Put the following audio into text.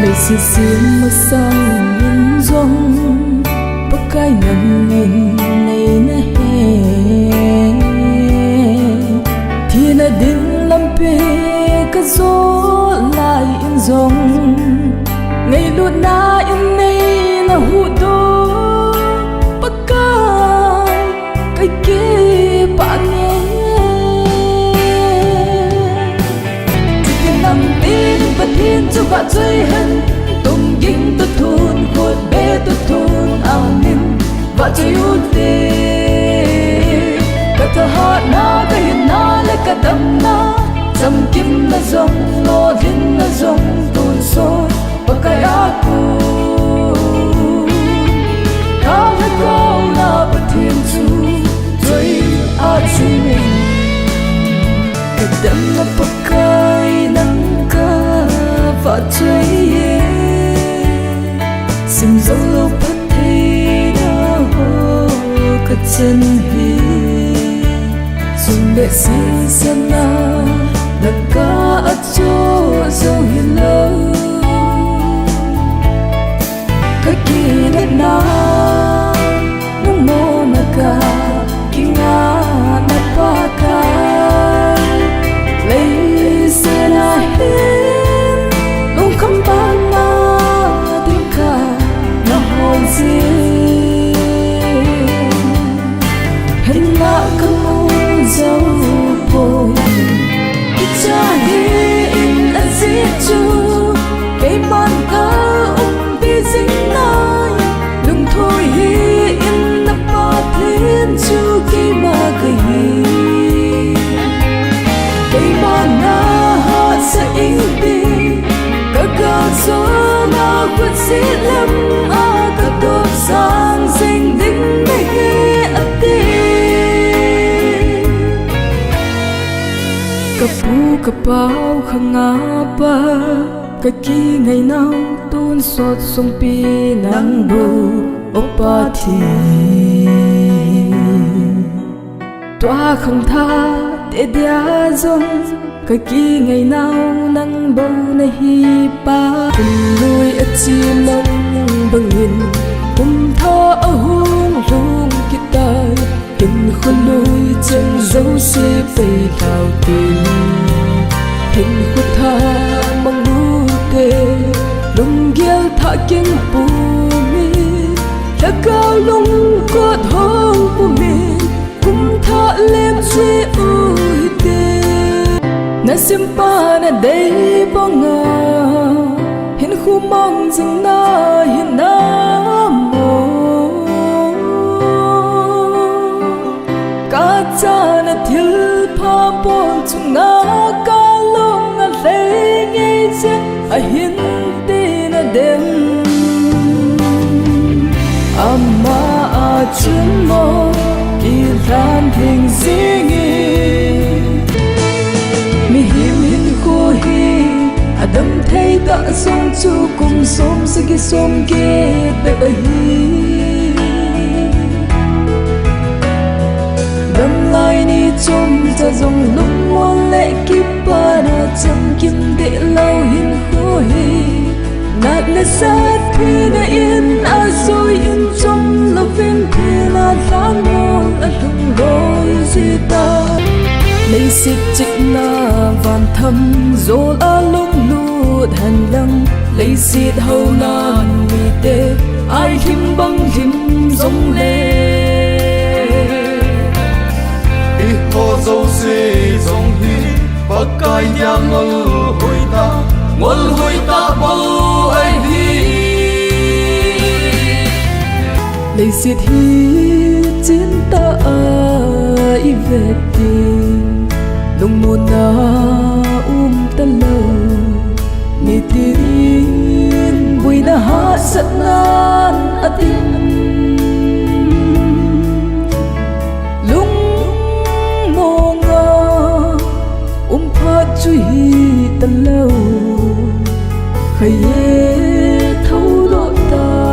Đây xì xiêm mà sang nhìn rong bắc cái ngần nhìn này nè thì na din lam pe ka zo lại in rong ngày luôn na in này na hu do bắc cái kia bạn nghe thì nằm tin và thiên cho bạn chơi hơn tung ging tu thun khôn bé tu thun ang nim và chơi u tê cả thơ hát na cái hiền na lấy cả đâm na dầm kim na dòng lo din na dòng tuôn sôi và cái aku cả hai con na bất thiên chu chơi a chơi mình cả đâm na bậc cái nắng ca và chơi xin dấu lâu bắt thấy đã hồ cất chân hi dùng để xin dân na đặt cả ở chỗ dấu hiền lâu cái kỳ đất na nung mô na ca kỳ nga na pa ca lấy xe na hiền nung không ban na tiếng ca na hồn riêng hình lạ không muốn dấu vội ít cha hiền là giết chu cái bàn thơ bị dính lại đừng thôi hiền nắp ba thiên chu khi mà cười cái bàn na hát sẽ in đi cả gió na quên xiết lắm cả cột sáng xinh đinh mê ắt đi cặp bu cặp bao khăng apa cái kia ngày nào tuôn xót sông pi nắng bù opa thì toa khăng tha để dia dòng cái kia ngày nào nắng bầu này hi pa cùng nuôi ở chim mong bằng nhìn cùng thơ ở hương rung guitar hình khuôn nuôi chân dấu xe bay vào tim hình khuôn tha mong nu tê lùng gheo thả kinh bù mi đã cao lung cột hông bù mi cùng thả lên xe ui tê na simpa na day bonga hin khu mong dừng na hin na mo cả cha na thiếu pha bon chung na cả long na lấy ngay chết a hin ti na dem amma a chun mo ki ran thing zingi mi him hin ko hi adam thấy ta song chu cùng som se ki som ke be hi đâm lai ni chom cha dòng lung muôn lệ kiếp pa na chăm kim để lâu hin ko hi nát le sát phi na in a rồi in trong lo viên phi na lan mong a thung lối gì ta lấy xịt chích na van thâm rồi a lúc lút hành lăng lấy xịt hầu na mi tê ai him băng him giống lê đi ho dấu xê giống hi bắc cái nhà ngol hồi ta bao ai hi lấy xịt hi chiến ta ai về tình lung muôn na ta lâu ni tin bùi na hát sat nan atin